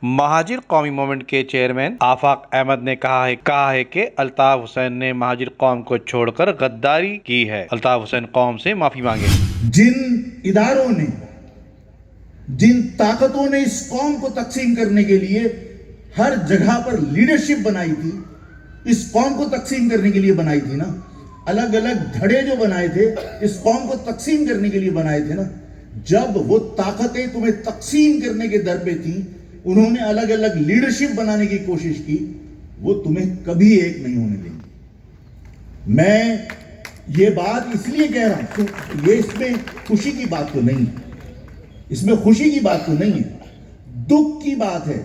مہاجر قومی موومنٹ کے چیئرمین آفاق احمد نے کہا ہے کہ الطاف حسین نے مہاجر قوم کو چھوڑ کر غداری کی ہے۔ الطاف حسین قوم سے معافی مانگے۔ جن اداروں نے، جن طاقتوں نے اس قوم کو تقسیم کرنے کے لیے ہر جگہ پر لیڈرشپ بنائی تھی، اس قوم کو تقسیم کرنے کے لیے بنائی تھی نا، الگ الگ دھڑے جو بنائے تھے اس قوم کو تقسیم کرنے کے لیے بنائے تھے نا، جب وہ طاقتیں تمہیں تقسیم کرنے کے در پہ تھیں، انہوں نے الگ الگ لیڈرشپ بنانے کی کوشش کی، وہ تمہیں کبھی ایک نہیں ہونے دیں گے۔ میں یہ بات اس لیے کہہ رہا ہوں، یہ اس میں خوشی کی بات تو نہیں ہے، اس میں خوشی کی بات تو نہیں ہے، دکھ کی بات ہے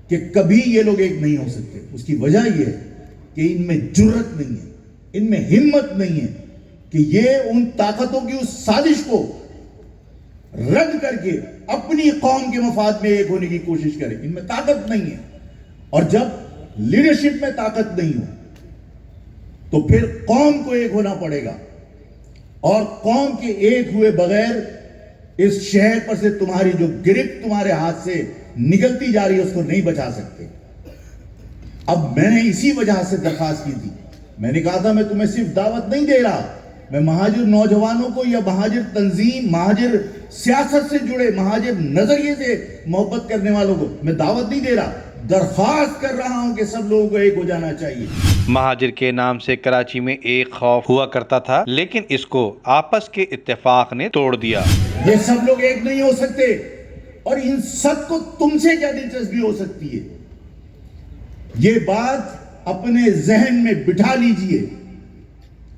کہ کبھی یہ لوگ ایک نہیں ہو سکتے۔ اس کی وجہ یہ ہے کہ ان میں جرت نہیں ہے، ان میں ہمت نہیں ہے کہ یہ ان طاقتوں کی اس سازش کو رد کر کے اپنی قوم کے مفاد میں ایک ہونے کی کوشش کرے۔ ان میں طاقت نہیں ہے، اور جب لیڈرشپ میں طاقت نہیں ہو تو پھر قوم کو ایک ہونا پڑے گا، اور قوم کے ایک ہوئے بغیر اس شہر پر سے تمہاری جو گرفت تمہارے ہاتھ سے نکلتی جا رہی ہے اس کو نہیں بچا سکتے۔ اب میں نے اسی وجہ سے درخواست کی تھی، میں نے کہا تھا میں تمہیں صرف دعوت نہیں دے رہا، میں مہاجر نوجوانوں کو یا مہاجر تنظیم، مہاجر سیاست سے جڑے، مہاجر نظریے سے محبت کرنے والوں کو میں دعوت نہیں دے رہا، درخواست کر رہا ہوں کہ سب لوگوں کو ایک ہو جانا چاہیے۔ مہاجر کے نام سے کراچی میں ایک خوف ہوا کرتا تھا، لیکن اس کو آپس کے اتفاق نے توڑ دیا۔ یہ سب لوگ ایک نہیں ہو سکتے، اور ان سب کو تم سے کیا دلچسپی ہو سکتی ہے؟ یہ بات اپنے ذہن میں بٹھا لیجئے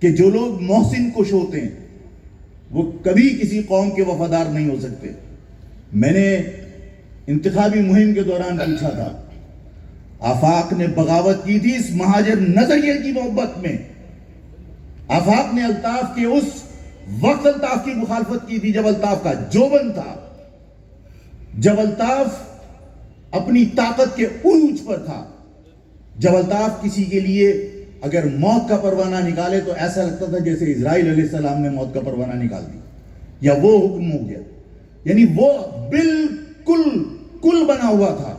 کہ جو لوگ محسن کش ہوتے ہیں وہ کبھی کسی قوم کے وفادار نہیں ہو سکتے۔ میں نے انتخابی مہم کے دوران پوچھا تھا، آفاق نے بغاوت کی تھی اس مہاجر نظریے کی محبت میں، آفاق نے الطاف کے اس وقت الطاف کی مخالفت کی تھی جب الطاف کا جوبن تھا، جب الطاف اپنی طاقت کے عروج پر تھا، جب الطاف کسی کے لیے اگر موت کا پروانہ نکالے تو ایسا لگتا تھا جیسے اسرائیل علیہ السلام نے موت کا پروانہ نکال دی یا وہ حکم ہو گیا، یعنی وہ بالکل کل بنا ہوا تھا،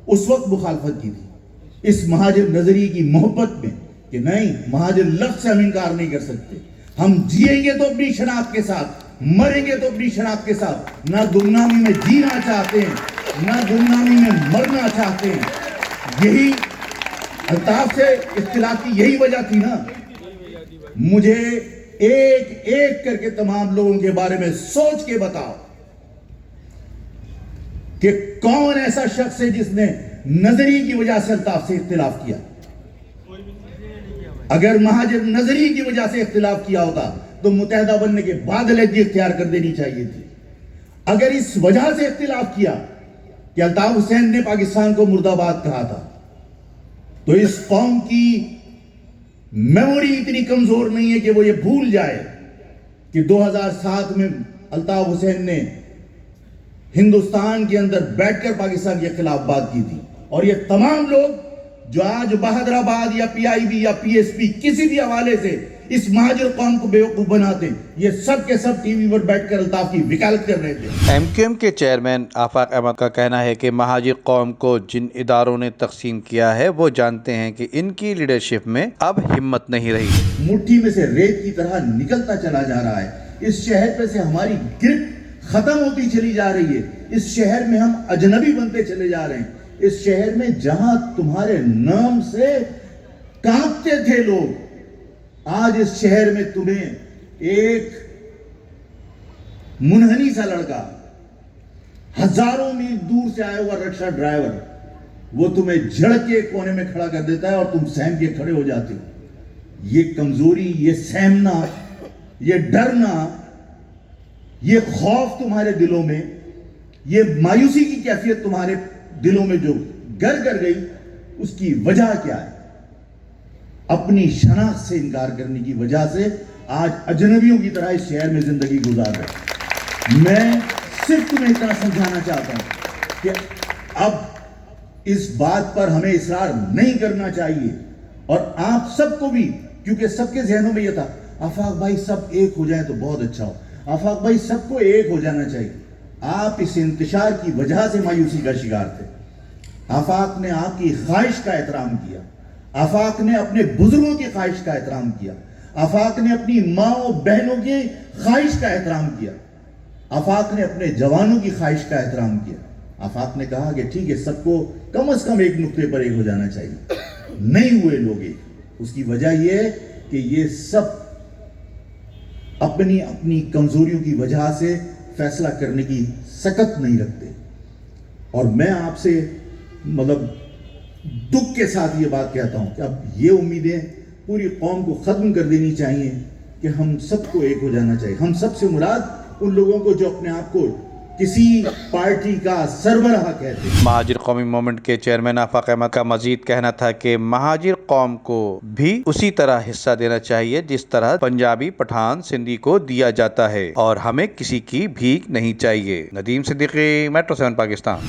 اس وقت مخالفت کی تھی اس مہاجر نظریے کی محبت میں کہ نہیں، مہاجر لفظ سے ہم انکار نہیں کر سکتے، ہم جیئیں گے تو اپنی شناخت کے ساتھ، مریں گے تو اپنی شناخت کے ساتھ، نہ گمنامی میں جینا چاہتے ہیں نہ گمنامی میں مرنا چاہتے ہیں۔ یہی الطاف سے اختلاف کی یہی وجہ تھی نا۔ مجھے ایک ایک کر کے تمام لوگوں کے بارے میں سوچ کے بتاؤ کہ کون ایسا شخص ہے جس نے نظریے کی وجہ سے الطاف سے اختلاف کیا۔ اگر مہاجر نظریے کی وجہ سے اختلاف کیا ہوتا تو متحدہ بننے کے بعد علیحدگی اختیار کر دینی چاہیے تھی۔ اگر اس وجہ سے اختلاف کیا کہ الطاف حسین نے پاکستان کو مرد آباد کہا تھا تو اس قوم کی میموری اتنی کمزور نہیں ہے کہ وہ یہ بھول جائے کہ 2007 میں الطاف حسین نے ہندوستان کے اندر بیٹھ کر پاکستان کے خلاف بات کی تھی، اور یہ تمام لوگ جو آج بہادر آباد یا پی آئی بی یا پی ایس پی کسی بھی حوالے سے اس مہاجر قوم کو بیوقوف بناتے ہیں، یہ سب کے سب ٹی وی پر بیٹھ کر الطاف کی وکالت کر رہے تھے۔ ایم کیو ایم کے چیئرمین آفاق احمد کا کہنا ہے کہ مہاجر قوم کو جن اداروں نے تقسیم کیا ہے وہ جانتے ہیں کہ ان کی لیڈرشپ میں اب ہمت نہیں رہی۔ مٹھی میں سے ریت کی طرح نکلتا چلا جا رہا ہے، اس شہر پہ سے ہماری گرفت ختم ہوتی چلی جا رہی ہے، اس شہر میں ہم اجنبی بنتے چلے جا رہے ہیں، اس شہر میں جہاں تمہارے نام سے کانپتے تھے لوگ، آج اس شہر میں تمہیں ایک منحنی سا لڑکا، ہزاروں میل دور سے آیا ہوا رکشہ ڈرائیور، وہ تمہیں جھڑک کے کونے میں کھڑا کر دیتا ہے اور تم سہم کے کھڑے ہو جاتے ہو۔ یہ کمزوری، یہ سہمنا، یہ ڈرنا، یہ خوف تمہارے دلوں میں، یہ مایوسی کی کیفیت تمہارے دلوں میں جو گر کر گئی، اس کی وجہ کیا ہے؟ اپنی شناخت سے انکار کرنے کی وجہ سے آج اجنبیوں کی طرح اس شہر میں زندگی گزار رہے ہیں۔ میں صرف تمہیں اتنا سمجھانا چاہتا ہوں کہ اب اس بات پر ہمیں اصرار نہیں کرنا چاہیے، اور آپ سب کو بھی، کیونکہ سب کے ذہنوں میں یہ تھا آفاق بھائی سب ایک ہو جائیں تو بہت اچھا ہو، آفاق بھائی سب کو ایک ہو جانا چاہیے۔ آپ اس انتشار کی وجہ سے مایوسی کا شکار تھے، آفاق نے آپ کی خواہش کا احترام کیا، آفاق نے اپنے بزرگوں کی خواہش کا احترام کیا، آفاق نے اپنی ماں و بہنوں کی خواہش کا احترام کیا، آفاق نے اپنے جوانوں کی خواہش کا احترام کیا۔ آفاق نے کہا کہ ٹھیک ہے، سب کو کم از کم ایک نقطے پر ایک ہو جانا چاہیے، نہیں ہوئے لوگ ایک۔ اس کی وجہ یہ ہے کہ یہ سب اپنی اپنی کمزوریوں کی وجہ سے فیصلہ کرنے کی سکت نہیں رکھتے۔ اور میں آپ سے دکھ کے ساتھ یہ بات کہتا ہوں کہ اب یہ امیدیں پوری قوم کو ختم کر دینی چاہیے کہ ہم سب کو ایک ہو جانا چاہیے۔ ہم سب سے مراد ان لوگوں کو جو اپنے آپ کو کسی پارٹی کا سربراہ کہتے ہیں۔ مہاجر قومی موومنٹ کے چیئرمین آفاق احمد کا مزید کہنا تھا کہ مہاجر قوم کو بھی اسی طرح حصہ دینا چاہیے جس طرح پنجابی، پٹھان، سندھی کو دیا جاتا ہے، اور ہمیں کسی کی بھیک نہیں چاہیے۔ ندیم صدیقی، میٹرو 7 پاکستان۔